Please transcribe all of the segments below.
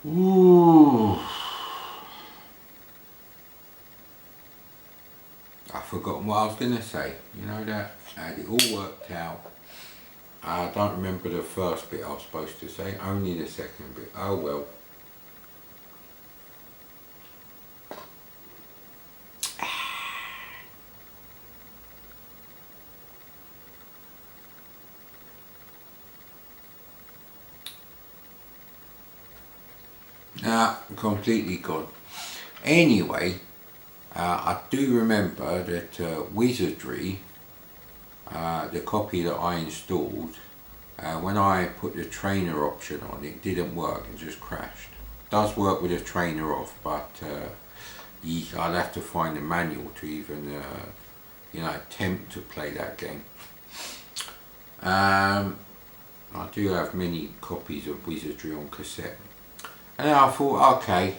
Ooh. I've forgotten what I was going to say. You know that? How it all worked out. I don't remember the first bit I was supposed to say, only the second bit. Oh well. Completely gone. Anyway, I do remember that Wizardry, the copy that I installed, when I put the trainer option on, it didn't work, it just crashed. It does work with the trainer off, but I'll have to find a manual to even attempt to play that game. I do have many copies of Wizardry on cassette. And I thought, okay,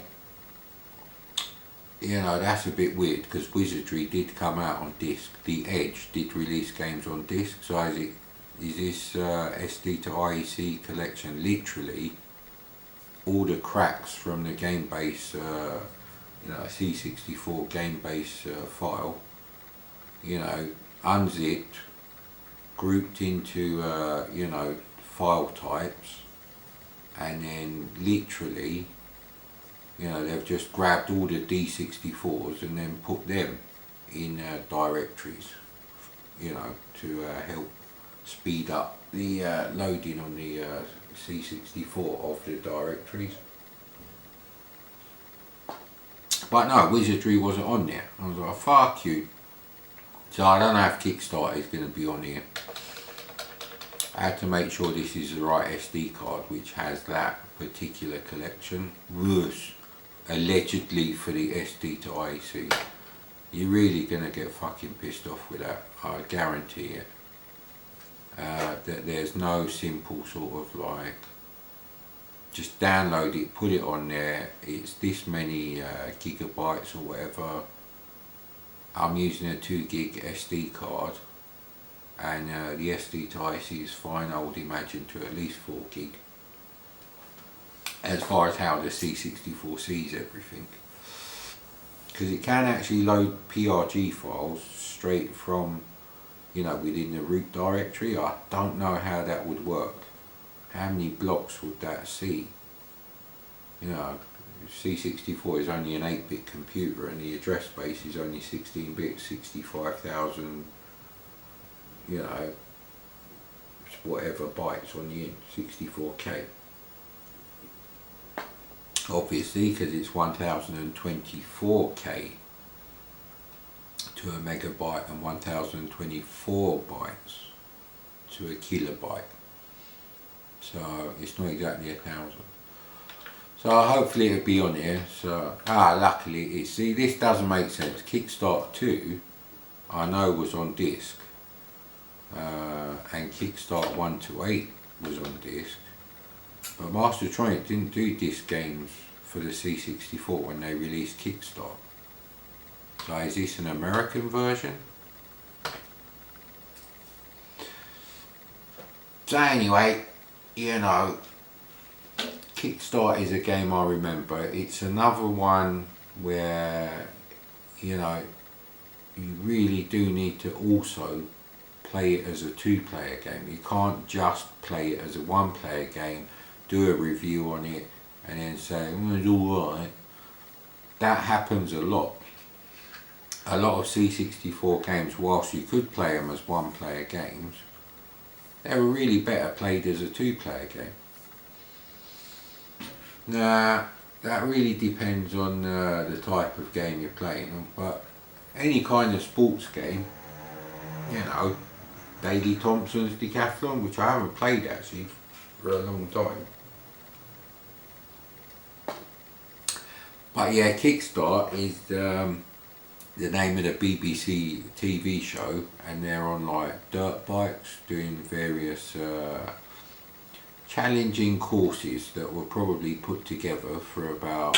that's a bit weird, because Wizardry did come out on disc. The Edge did release games on disc, so is this SD to IEC collection literally all the cracks from the game base, C64 game base file, unzipped, grouped into, file types, and then literally, they've just grabbed all the D64s and then put them in directories, to help speed up the loading on the C64 of the directories. But no, Wizardry wasn't on there. I was like, fuck you. So I don't know if KIKSTART is going to be on here. I had to make sure this is the right SD card, which has that particular collection. Worse, allegedly for the SD to IEC. You're really going to get fucking pissed off with that, I guarantee it. That there's no simple sort of like, just download it, put it on there, it's this many gigabytes or whatever. I'm using a 2 gig SD card, and the SD to IC is fine, I would imagine, to at least 4 gig. As far as how the C64 sees everything. Because it can actually load PRG files straight from, within the root directory. I don't know how that would work. How many blocks would that see? C64 is only an 8-bit computer, and the address space is only 16 bits, 65,000, whatever bytes on the 64K. Obviously, because it's 1024K to a megabyte and 1024 bytes to a kilobyte. So it's not exactly 1,000. So hopefully it'll be on here. So luckily it is. See, this doesn't make sense. KIKSTART 2 I know was on disc, and KIKSTART 1 to 8 was on disc, but Mastertronic didn't do disc games for the C64 when they released KIKSTART. So is this an American version? So anyway, KIKSTART is a game I remember. It's another one where, you really do need to also play it as a 2-player game. You can't just play it as a 1-player game, do a review on it, and then say, it's alright. That happens a lot. A lot of C64 games, whilst you could play them as 1-player games, they were really better played as a 2-player game. Now, that really depends on the type of game you're playing, but any kind of sports game, Daley Thompson's Decathlon, which I haven't played actually for a long time. But yeah, KIKSTART is the name of the BBC TV show, and they're on like dirt bikes doing various challenging courses that were probably put together for about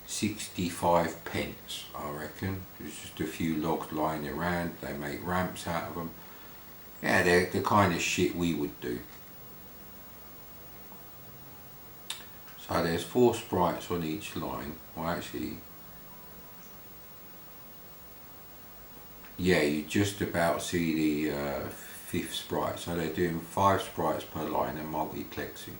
65 pence, I reckon. There's just a few logs lying around, they make ramps out of them. Yeah, they're the kind of shit we would do. So So there's 4 sprites on each line. Well, actually, yeah, you just about see the 5th sprite. So they're doing 5 sprites per line and multiplexing.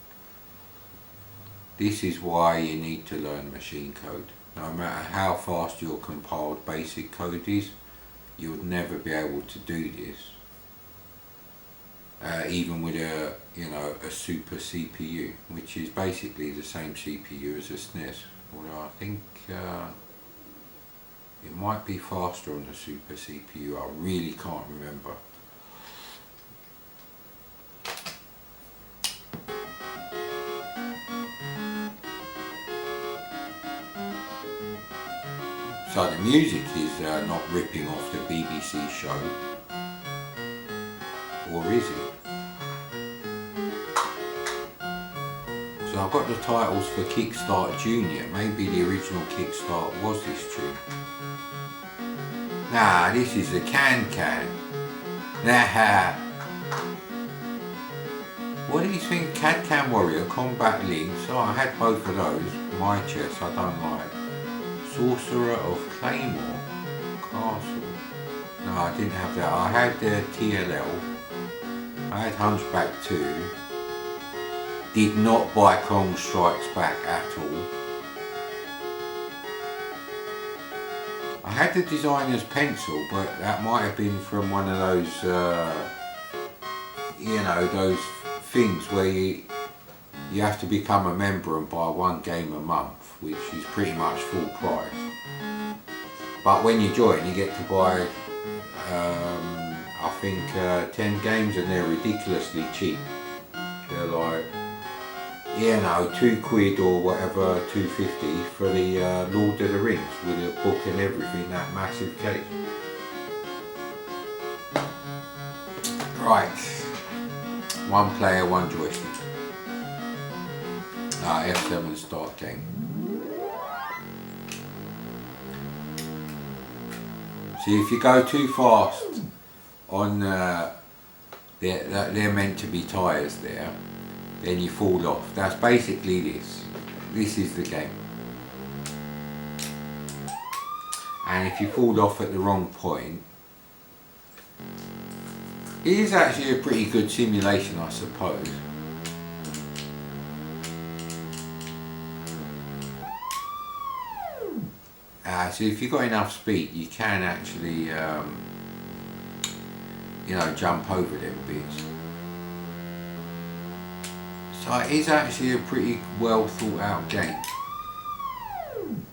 This is why you need to learn machine code. No matter how fast your compiled basic code is, you would never be able to do this. Even with a super CPU, which is basically the same CPU as a SNES. Although I think it might be faster on the super CPU. I really can't remember. So the music is not ripping off the BBC show, or is it? So I've got the titles for KIKSTART Junior. Maybe the original KIKSTART was this tune. Nah, this is the Can. Nah. What do you think? Can Warrior, Combat Links. Oh, I had both of those. My chess, I don't like. Sorcerer of Claymore Castle. No, I didn't have that. I had the TLL. I had Hunchback 2. Did not buy Kong Strikes Back at all. I had the designer's pencil, but that might have been from one of those, those things where you have to become a member and buy 1 game a month, which is pretty much full price. But when you join, you get to buy, I think, 10 games, and they're ridiculously cheap. They're like, £2 or whatever, £2.50 for the Lord of the Rings with a book and everything, that massive case. Right, 1 player, 1 joystick. F7 start game. See, if you go too fast on, they're meant to be tyres there, then you fall off. That's basically this. This is the game. And if you fall off at the wrong point, it is actually a pretty good simulation, I suppose. So if you've got enough speed, you can actually, jump over them bits. So it is actually a pretty well thought out game.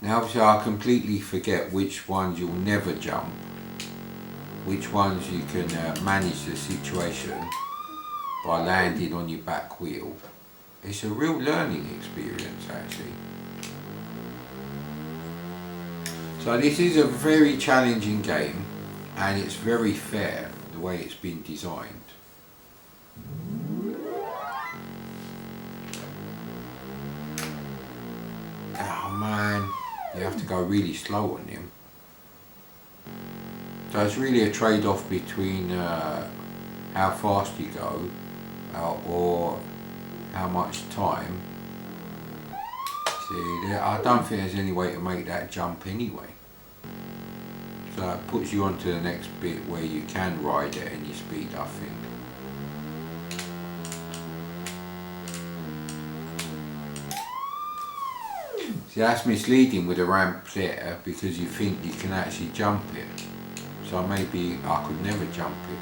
Now obviously I completely forget which ones you'll never jump, which ones you can manage the situation by landing on your back wheel. It's a real learning experience actually. So this is a very challenging game, and it's very fair the way it's been designed. Oh man, you have to go really slow on him. So it's really a trade-off between how fast you go or how much time. See, I don't think there's any way to make that jump anyway. So it puts you onto the next bit where you can ride at any speed, I think. See, that's misleading with a ramp there because you think you can actually jump it. So maybe I could never jump it.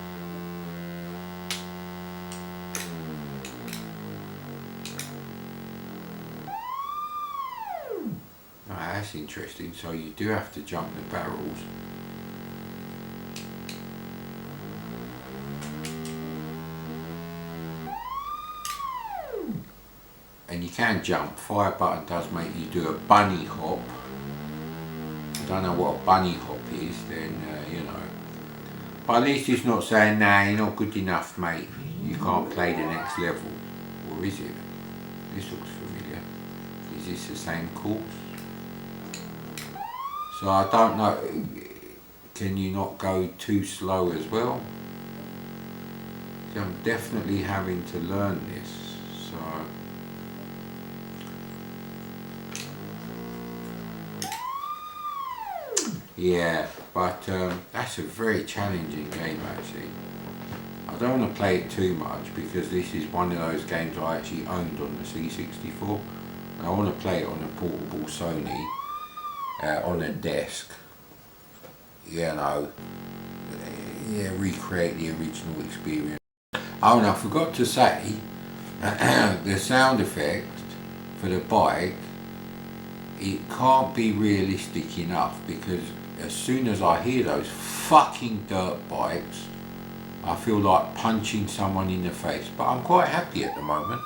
That's interesting. So you do have to jump the barrels. And you can jump. Fire button does make you do a bunny hop. I don't know what a bunny hop is, then But at least it's not saying, nah, you're not good enough, mate. You can't play the next level. Or is it? This looks familiar. Is this the same course? So I don't know, can you not go too slow as well? So I'm definitely having to learn this. So Yeah, but that's a very challenging game actually. I don't want to play it too much because this is one of those games I actually owned on the C64. And I want to play it on a portable Sony on a desk. You know, yeah, recreate the original experience. Oh, and I forgot to say, the sound effect for the bike, it can't be realistic enough because as soon as I hear those fucking dirt bikes, I feel like punching someone in the face. But I'm quite happy at the moment.